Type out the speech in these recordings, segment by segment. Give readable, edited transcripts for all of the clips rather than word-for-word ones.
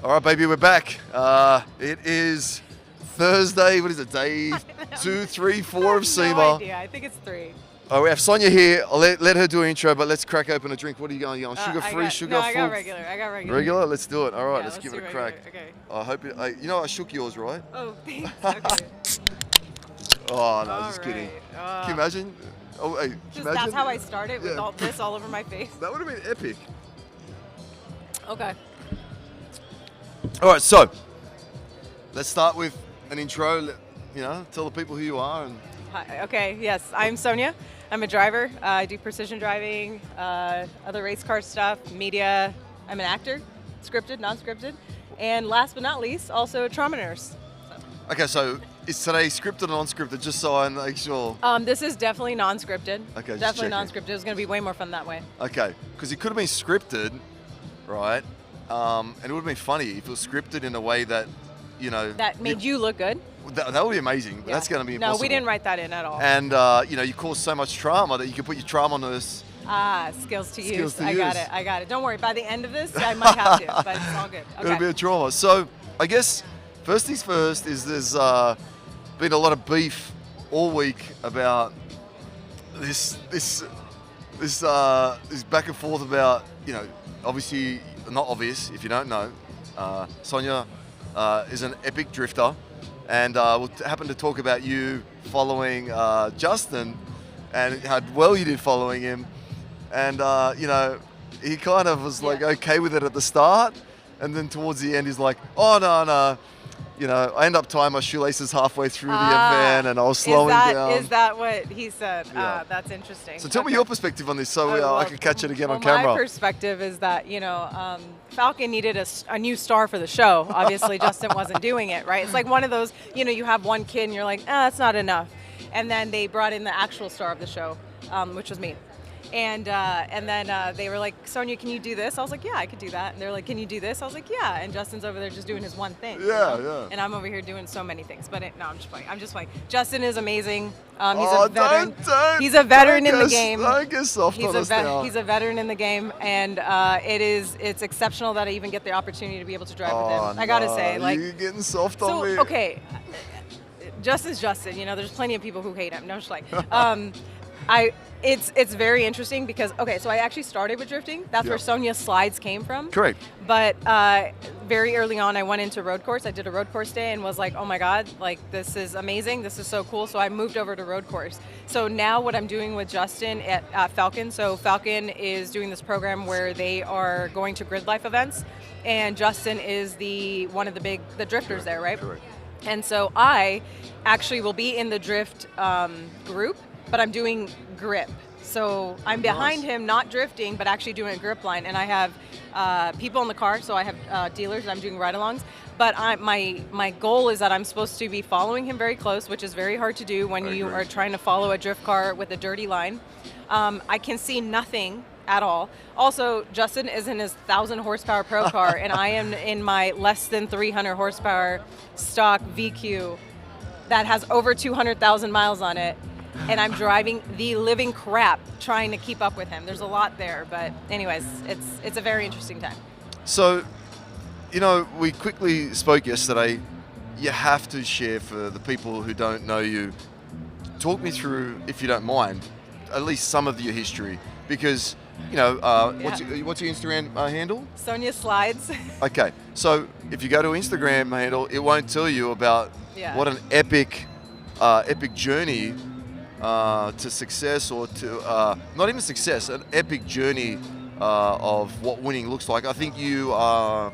All right, baby, we're back. It is Thursday. What is it? Day 2, 3, 4 of SEMA. No idea. I think it's 3. Oh, we have Sonya here. I'll let her do an intro, but let's crack open a drink. What are you going? You on sugar-free, sugar-full? No, I got regular. Regular? Let's do it. All right, Yeah, let's give it a regular. crack. Okay. I hope it, you know I shook yours, right? Oh, thanks. Okay. Oh, no, All just kidding. right. Can you imagine? Oh, hey, can you imagine? That's how I started with Yeah. all this all over my face. That would have been epic. Okay. All right, so let's start with an intro. You know, tell the people who you are. And Hi. Okay. Yes, I'm Sonya. I'm a driver. I do precision driving, other race car stuff, media. I'm an actor, scripted, non-scripted, and last but not least, also a trauma nurse. okay, so is today scripted or non-scripted? Just so I make sure. This is definitely non-scripted. Okay, just definitely checking. non-scripted. It's going to be way more fun that way. Okay, because it could have been scripted, right? And it would have been funny if it was scripted in a way that, you know, That made you look good. that would be amazing. But Yeah. that's going to be impossible. No, we didn't write that in at all. And you know, you cause so much trauma that you can put your trauma nurse. Skills to Skills use. to I got use. it. I got it. Don't worry. By the end of this, I might have to, but it's all good. It'll be Okay. a trauma. So I guess first things first is there's been a lot of beef all week about this back and forth about, you know, obviously not obvious if you don't know. Sonya is an epic drifter, and we'll happen to talk about you following Justin and how well you did following him. And you know, he kind of was like Yeah. okay with it at the start, and then towards the end he's like, oh no. You know, I end up tying my shoelaces halfway through the event, and I was slowing down. Is that what he said? Yeah. That's interesting. So tell me Okay. your perspective on this, so Oh, I can catch it again on well, camera. My perspective is that, you know, Falcon needed a new star for the show. Obviously, Justin wasn't doing it, right? It's like one of those, you know, you have one kid and you're like, that's not enough. And then they brought in the actual star of the show, which was me. And then they were like, Sonya, can you do this? I was like, yeah, I could do that. And they're like, can you do this? I was like, yeah. And Justin's over there just doing his one thing. you Yeah, know? yeah. And I'm over here doing so many things. But no, I'm just playing. Justin is amazing. He's Oh, a veteran. don't, He's a veteran don't in the get- game. Don't get soft on us now. He's a veteran in the game, and it's exceptional that I even get the opportunity to be able to drive with him. I gotta say, like, you're getting soft on me. so okay, Justin's Justin. You know, there's plenty of people who hate him. No, I'm just like, it's very interesting because so I actually started with drifting. That's where Yeah. Sonya's slides came from. Correct. But very early on, I went into road course. I did a road course day and was like, oh my God, like this is amazing. This is so cool. So I moved over to road course. So now what I'm doing with Justin at Falcon, so Falcon is doing this program where they are going to grid life events, and Justin is one of the drifters there, right? Correct. And so I actually will be in the drift group, but I'm doing grip. So I'm behind Nice. him, not drifting, but actually doing a grip line. And I have people in the car, so I have dealers that I'm doing ride-alongs. But my goal is that I'm supposed to be following him very close, which is very hard to do when you agree. are trying to follow a drift car with a dirty line. I can see nothing at all. Also, Justin is in his 1,000 horsepower pro car, and I am in my less than 300 horsepower stock VQ that has over 200,000 miles on it, and I'm driving the living crap trying to keep up with him. There's a lot there, but anyways, it's a very interesting time. So, you know, we quickly spoke yesterday. You have to share for the people who don't know you. Talk me through, if you don't mind, at least some of your history, because you know, what's your Instagram handle? Sonya Slides. Okay, so if you go to Instagram handle, it won't tell you about Yeah. what an epic journey to success, or to not even success, an epic journey of what winning looks like. I think you know,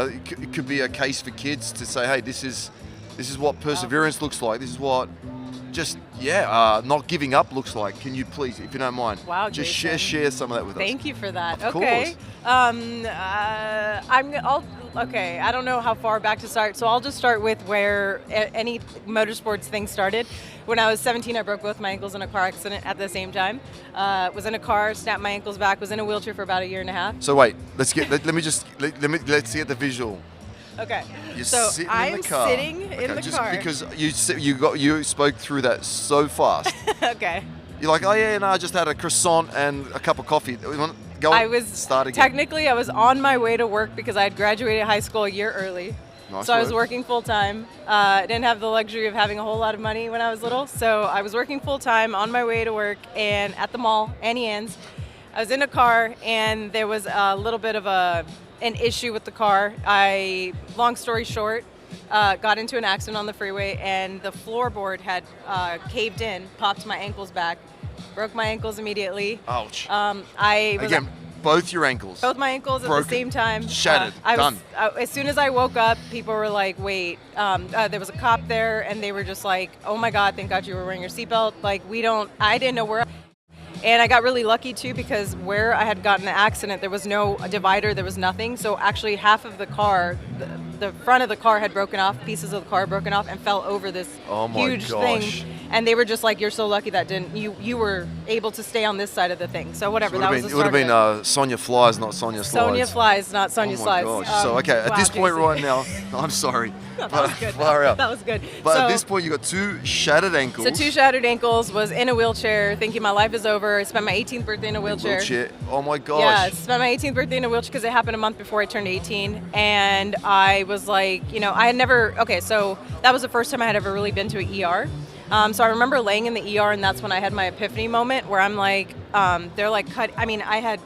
it could be a case for kids to say, hey, this is what perseverance looks like. This is what not giving up looks like. Can you please, if you don't mind, Wow, just Jason. share some of that with us? Thank you for that. Of Okay. course. I don't know how far back to start, so I'll just start with where any motorsports thing started. When I was 17, I broke both my ankles in a car accident at the same time. Was in a car, snapped my ankles back, was in a wheelchair for about a year and a half. So wait, let's get the visual. Okay. You're so sitting I'm in the car. sitting in the just car. because you spoke through that so fast. Okay. You're like, oh yeah, no, I just had a croissant and a cup of coffee. Go I was start again. technically I was on my way to work because I had graduated high school a year early. Nice So I was work. working full time. I didn't have the luxury of having a whole lot of money when I was little, so I was working full time on my way to work and at the mall, Annie Ann's. I was in a car and there was a little bit of an issue with the car. Long story short, got into an accident on the freeway and the floorboard had caved in, popped my ankles back, broke my ankles immediately. Ouch. I was Again, both your ankles. both my ankles Broken. at the same time. Shattered. Done. As soon as I woke up, people were like, wait, there was a cop there and they were just like, oh my God, thank God you were wearing your seatbelt. Like I didn't know where. And I got really lucky too because where I had gotten the accident, there was no divider, there was nothing. So actually half of the car, the front of the car had broken off, pieces of the car broken off and fell over this huge thing. And they were just like, you're so lucky that you were able to stay on this side of the thing. So whatever, that was the It would start have of it. been Sonya Flies, not Sonya Slides. Sonya Flies, not Sonya Oh my Slides. gosh. So, okay, at wow, this point JC. right now, I'm sorry. No, that was good. Far out. That was good. But So- at this point, you got 2 shattered ankles. So 2 shattered ankles, was in a wheelchair, thinking my life is over. I spent my 18th birthday in a wheelchair. Oh my gosh. Yeah, spent my 18th birthday in a wheelchair because it happened a month before I turned 18. And I was like, I had never, so that was the first time I had ever really been to an ER. So I remember laying in the ER and that's when I had my epiphany moment where I'm like, they're like, I had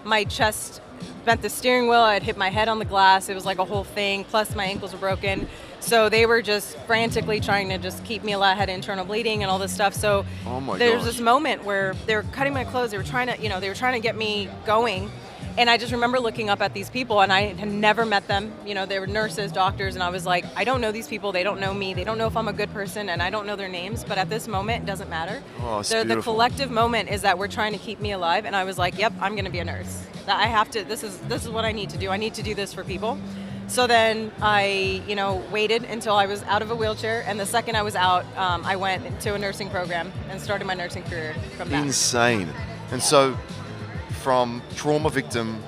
my chest bent the steering wheel, I had hit my head on the glass, it was like a whole thing, plus my ankles were broken. So they were just frantically trying to just keep me alive, I had internal bleeding and all this stuff. So there's this moment where they were cutting my clothes, they were trying to get me going. And I just remember looking up at these people and I had never met them. They were nurses, doctors, and I was like, I don't know these people, they don't know me, they don't know if I'm a good person, and I don't know their names, but at this moment, it doesn't matter. Oh, it's The beautiful. collective moment is that we're trying to keep me alive, and I was like, yep, I'm gonna be a nurse. That I have to, this is what I need to do. I need to do this for people. So then I, waited until I was out of a wheelchair, and the second I was out, I went into a nursing program and started my nursing career from that. Insane. And so, from trauma victim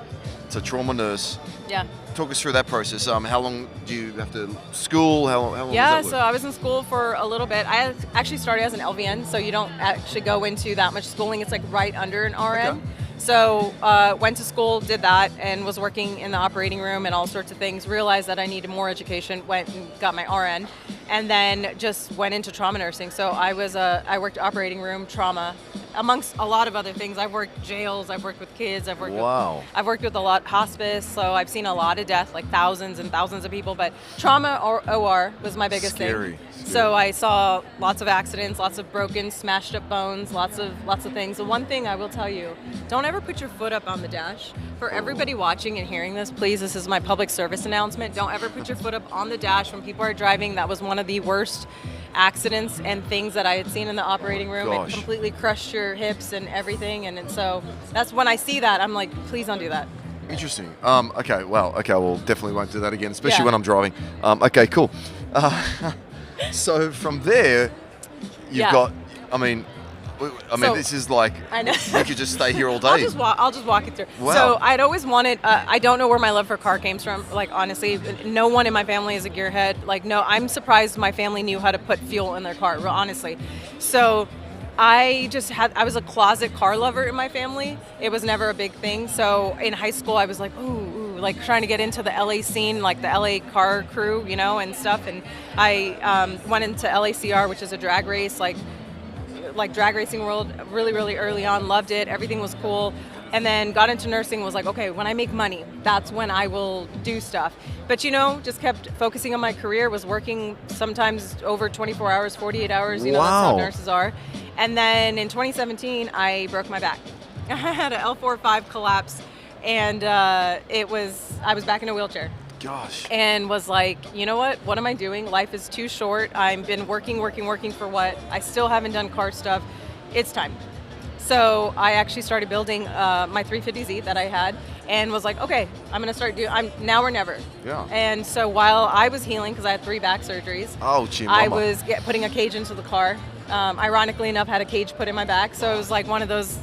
to trauma nurse, Yeah. talk us through that process. How long do you have to school? How long Yeah, does that so work? I was in school for a little bit. I actually started as an LVN, so you don't actually go into that much schooling. It's like right under an RN. Okay. So went to school, did that, and was working in the operating room and all sorts of things. Realized that I needed more education, went and got my RN, and then just went into trauma nursing. So I worked operating room, trauma, amongst a lot of other things. I've worked jails, I've worked with kids, I've worked with a lot hospice. So I've seen a lot of death, like thousands and thousands of people. But trauma or OR was my biggest thing. So I saw lots of accidents, lots of broken, smashed up bones, lots of things. The one thing I will tell you, don't ever put your foot up on the dash. For everybody watching and hearing this, please, this is my public service announcement. Don't ever put your foot up on the dash when people are driving. That was one of the worst accidents and things that I had seen in the operating room. Gosh. It completely crushed your hips and everything. And so that's when I see that, I'm like, please don't do that. Interesting. Okay, well, definitely won't do that again, especially Yeah. when I'm driving. Okay, cool. So from there, you've Yeah. got, So- this is like, I know. we could just stay here all day. I'll just walk it through. Wow. So I'd always wanted. I don't know where my love for car came from. Like honestly, no one in my family is a gearhead. Like no, I'm surprised my family knew how to put fuel in their car. Honestly, so I was a closet car lover in my family. It was never a big thing. So in high school, I was like, ooh, like trying to get into the LA scene, like the LA car crew, and stuff. And I went into LACR, which is a drag race, like drag racing world, really, really early on. Loved it. Everything was cool. And then got into nursing, was like, okay, when I make money, that's when I will do stuff. But just kept focusing on my career, was working sometimes over 24 hours, 48 hours, that's how Wow. nurses are. And then in 2017, I broke my back. I had an L4-5 collapse, and I was back in a wheelchair. Gosh. And was like, you know what am I doing? Life is too short. I've been working for what? I still haven't done car stuff. It's time. So I actually started building my 350Z that I had, and was like, okay, I'm gonna start I'm now or never. Yeah. And so while I was healing, because I had 3 back surgeries, Oh, gee, I mama. was putting a cage into the car. Ironically enough, had a cage put in my back, so it was like one of those